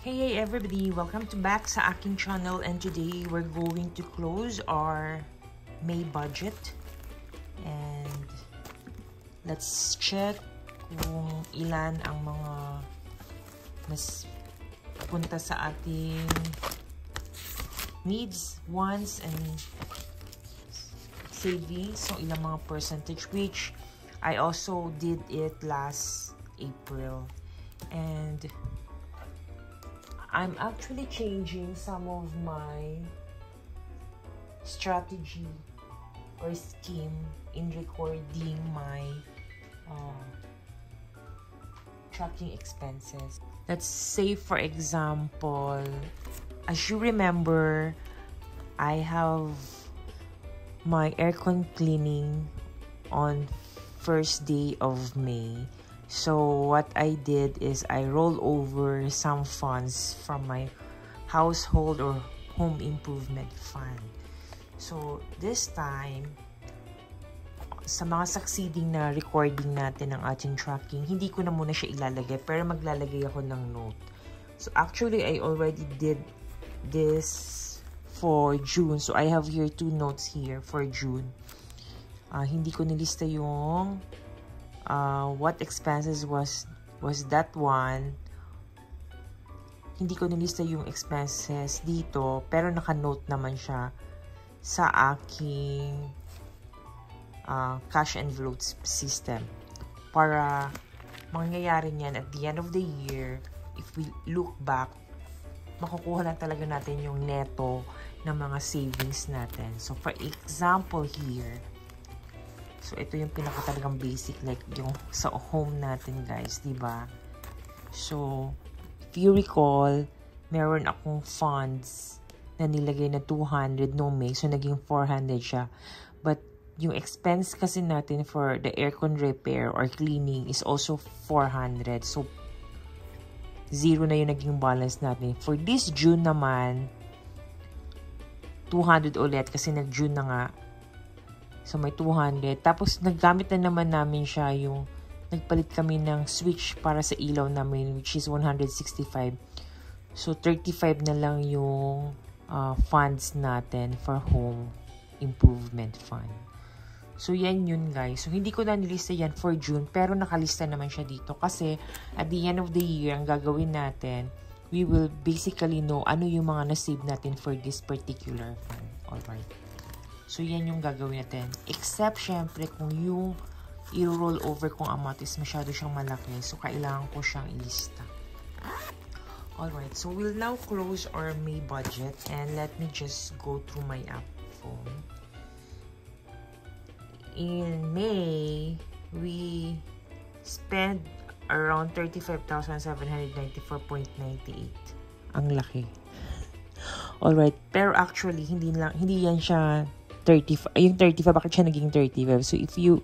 Hey everybody! Welcome to back sa aking channel, and today we're going to close our May budget and let's check kung ilan ang mga mas punta sa ating needs, wants, and savings. So ilang mga percentage, which I also did it last April, and I'm actually changing some of my strategy or scheme in recording my tracking expenses. Let's say, for example, as you remember, I have my aircon cleaning on first day of May. So what I did is I rolled over some funds from my household or home improvement fund. So this time, sa mga succeeding na recording natin ng ating tracking, hindi ko na muna siya ilalagay, pero maglalagay ako ng note. So actually, I already did this for June. So I have here 2 notes here for June. Hindi ko nilista yung what expenses was that one. Hindi ko nilista yung expenses dito, pero naka-note naman siya sa aking cash envelopes system. Para mangyayari niyan at the end of the year, if we look back, makukuha na talaga natin yung neto ng mga savings natin. So for example here, so, ito yung pinaka-talagang basic, like yung sa home natin, guys, diba? So, if you recall, meron akong funds na nilagay na 200 no May. So, naging 400 siya. But, yung expense kasi natin for the aircon repair or cleaning is also 400. So, 0 na yung naging balance natin. For this June naman, 200 ulit kasi nag-June na nga. So, may 200. Tapos, naggamit na naman namin siya yung nagpalit kami ng switch para sa ilaw namin, which is 165. So, 35 na lang yung funds natin for home improvement fund. So, yan yun, guys. So, hindi ko na nilista yan for June, pero nakalista naman siya dito. Kasi, at the end of the year, ang gagawin natin, we will basically know ano yung mga na-save natin for this particular fund. Alright. So, yan yung gagawin natin. Except, syempre, kung yung i-roll over kung amount is masyado siyang malaki. So, kailangan ko siyang ilista. Alright. So, we'll now close our May budget. And let me just go through my app phone. In May, we spent around 35,794.98. Ang laki. Alright. Pero actually, hindi yan siya 35, yung 35, bakit siya naging 35? So, if you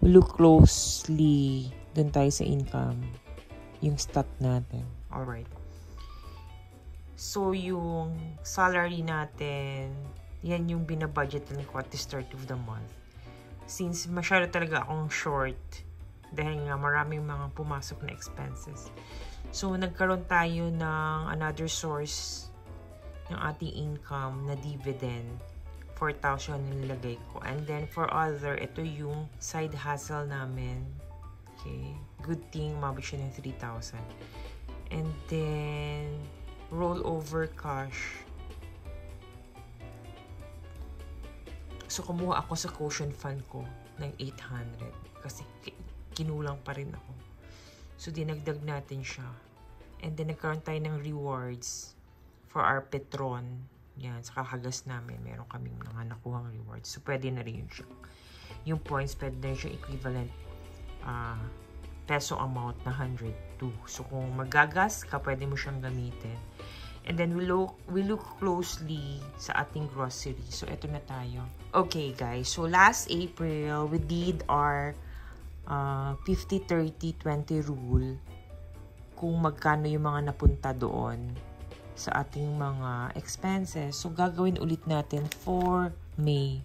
look closely, dun tayo sa income, yung stat natin. Alright. So, yung salary natin, yan yung binabudget ko at the start of the month. Since masyado talaga akong short, dahil nga maraming mga pumasok na expenses. So, nagkaroon tayo ng another source ng ating income na dividend. 4,000 nilagay ko. And then, for other, ito yung side hustle namin. Okay. Good thing, mabot siya ng 3,000. And then, rollover cash. So, kumuha ako sa caution fund ko ng 800. Kasi, kinulang pa rin ako. So, dinagdag natin siya. And then, nagkaroon tayo ng rewards for our Petron. Yan, sa kakagas namin, meron kaming mga nakuhang rewards. So, pwede na rin yun siya. Yung points, pwede na rin siya equivalent peso amount na 102. So, kung magagas ka, pwede mo siyang gamitin. And then, we look closely sa ating grocery. So, eto na tayo. Okay, guys. So, last April, we did our 50-30-20 rule. Kung magkano yung mga napunta doon sa ating mga expenses. So, gagawin ulit natin for May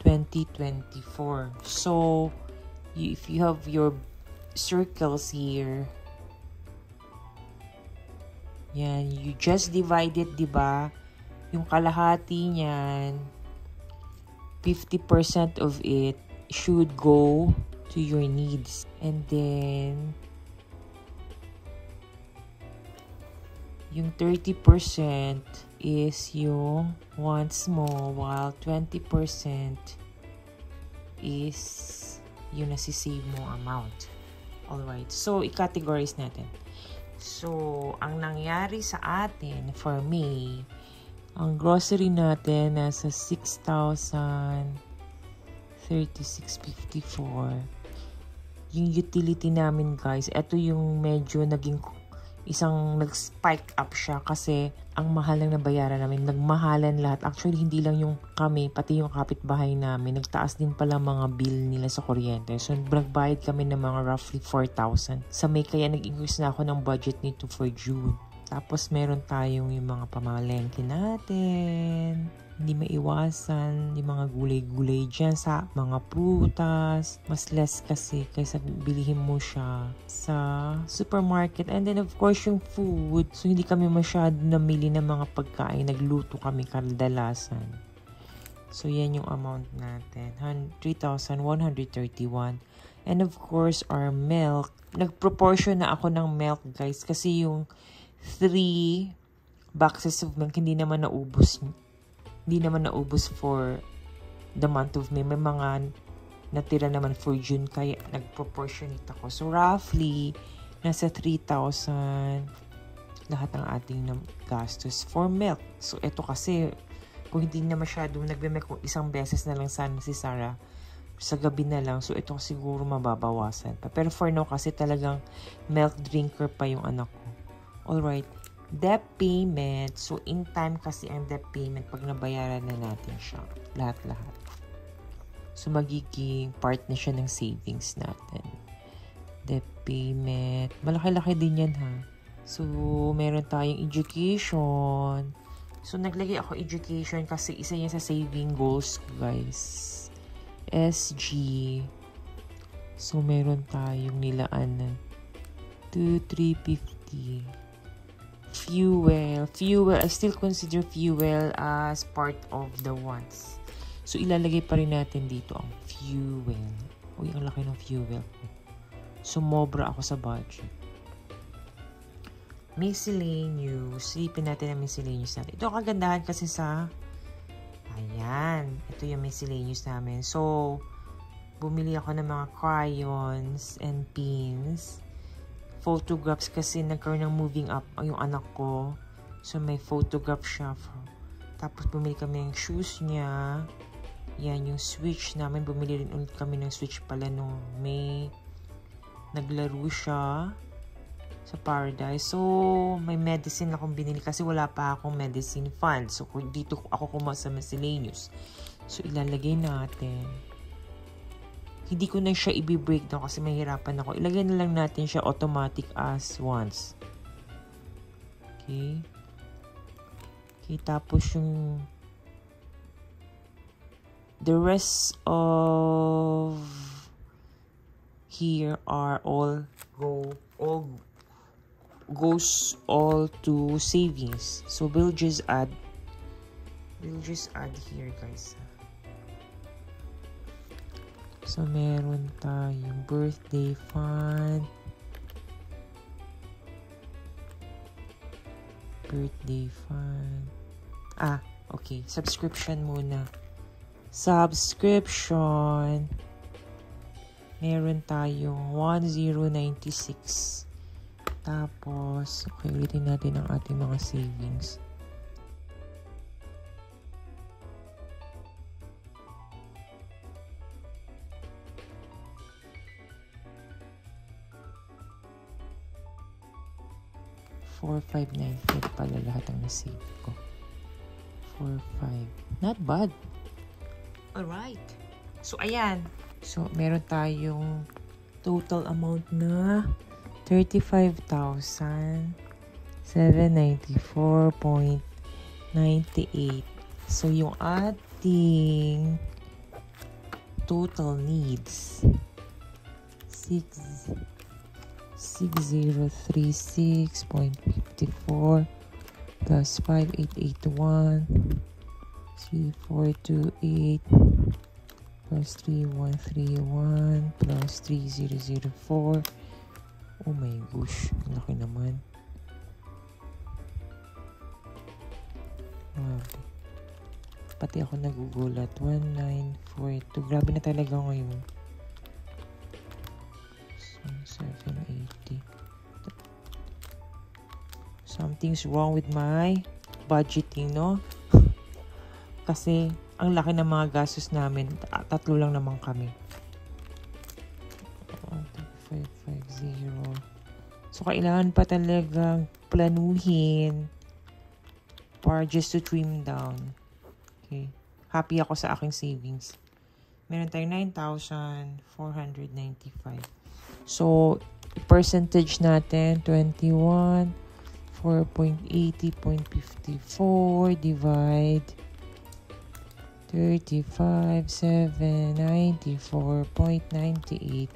2024. So, if you have your circles here, Yan, you just divide it, diba? Yung kalahati niyan, 50% of it should go to your needs. And then, yung 30% is yung wants mo, while 20% is yung nasisave mo amount. Alright, so i-categorize natin. So, ang nangyari sa atin, for me, ang grocery natin nasa 6,036.54. Yung utility namin, guys, ito yung medyo naging nag-spike up siya kasi ang mahal lang na bayaran namin. Nagmahalan lahat. Actually, hindi lang yung kami, pati yung kapitbahay namin. Nagtaas din pala mga bill nila sa kuryente. So, nagbayad kami ng mga roughly 4,000. Sa May, kaya nag-increase na ako ng budget nito for June. Tapos, meron tayong yung mga pamalengke natin. Hindi maiwasan yung mga gulay-gulay dyan sa mga prutas. Mas less kasi kaysa bilihin mo siya sa supermarket. And then, of course, yung food. So, hindi kami masyado namili ng mga pagkain. Nagluto kami kadalasan. So, yan yung amount natin. 3,131. And of course, our milk. Nag-proportion na ako ng milk, guys. Kasi yung 3 boxes of milk, hindi naman naubos for the month of May. May mga natira naman for June, kaya nag-proportionate ako. So, roughly, nasa 3,000 lahat ng ating gastos for milk. So, ito kasi, kung hindi na masyadong nagme-milk, kung isang beses na lang sana si Sarah, sa gabi na lang. So, ito siguro mababawasan pa. Pero for now, kasi talagang milk drinker pa yung anak ko. Alright. Debt payment. So, in time kasi ang debt payment pag nabayaran na natin siya. Lahat-lahat. So, magiging part na siya ng savings natin. Debt payment. Malaki-laki din yan, ha? So, meron tayong education. So, naglagay ako education kasi isa yan sa saving goals, guys. SG. So, meron tayong nilaan na 2,350. Fuel. I still consider fuel as part of the wants. So, ilalagay pa rin natin dito ang fuel. Uy, ang laki ng fuel. Sumobra ako sa budget. Miscellaneous. Silipin natin ang miscellaneous natin. Ito kagandahan kasi sa ayan. Ito yung miscellaneous namin. So, bumili ako ng mga crayons and pins. Photographs kasi nagkaroon ng moving up yung anak ko. So, may photograph siya. Tapos, bumili kami ng shoes niya. Yan, yung switch namin. Bumili rin ulit kami ng switch pala nung may naglaro siya sa Paradise. So, may medicine akong binili kasi wala pa akong medicine fund. So, dito ako kumuha sa miscellaneous. So, ilalagay natin. Hindi ko na siya i-breakdown kasi mahirapan ako. Ilagay na lang natin siya automatic as once. Okay. Okay, tapos yung the rest of here are goes all to savings. So we'll just add here, guys. So, meron tayong birthday fund. Okay. Subscription muna. Subscription. Meron tayong 1,096. Tapos, okay, ulitin natin ang ating mga savings. $4,595 pala lahat ang nasave ko. 4,500. Not bad. Alright. So, ayan. So, meron tayong total amount na 35,794.98. So, yung ating total needs 6 6036.54 plus 5881 3428 plus 3131 plus 3004. Oh my gosh, laki naman. Pati ako nagugulat. 1942. Grabe na talaga ngayon. 780. Something's wrong with my budgeting, no? Kasi ang laki ng mga gastos namin. Tatlo lang naman kami. 550. So, kailangan pa talagang planuhin para just to trim down. Okay. Happy ako sa aking savings. Meron tayong 9,495. So, percentage natin, 21, 4.80.54 divide 35,794.98.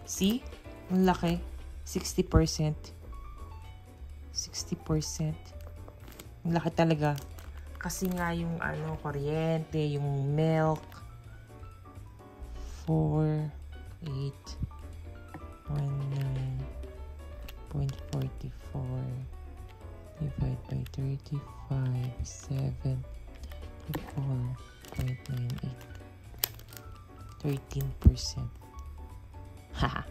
See? Ang laki. 60%. 60%. Ang laki talaga. Kasi nga yung kuryente, yung milk. 4819.44 divided by 35,794.98. 13%. Haha,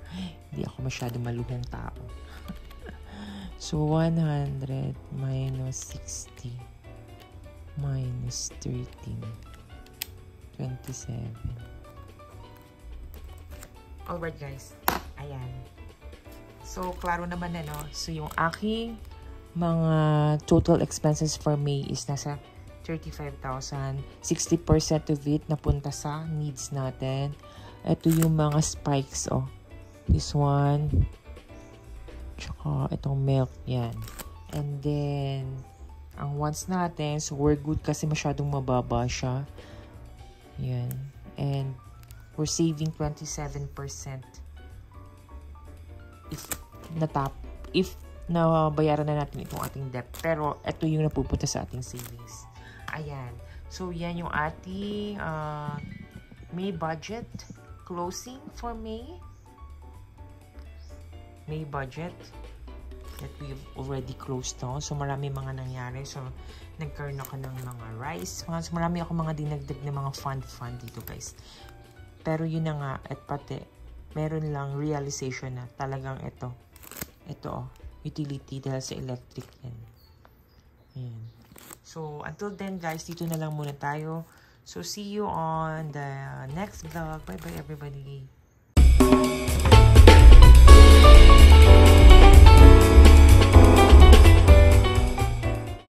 hindi ako masyado maluhong tao. So, 100 minus 60 minus 13. 27. Alright guys, ayan. So, klaro naman na, no? So, yung aking mga total expenses for May is nasa 35,000. 60% of it napunta sa needs natin. Ito yung mga spikes, oh. This one. Tsaka itong milk, yan. And then, ang wants natin, so we're good kasi masyadong mababa siya. Yan. And, we're saving 27% if nabayaran na natin itong ating debt. Pero, ito yung napupunta sa ating savings. Ayan. So, yan yung ating May budget closing for May. May budget that we've already closed down. So, marami mga nangyari. So, nagkaroon ako ng mga rice. So, marami ako mga dinagdag na mga fund dito, guys. Pero yun na nga, at pati, meron lang realization na talagang ito, utility dahil sa electric yan. Ayan. So, until then, guys, dito na lang muna tayo. So, see you on the next vlog. Bye-bye, everybody.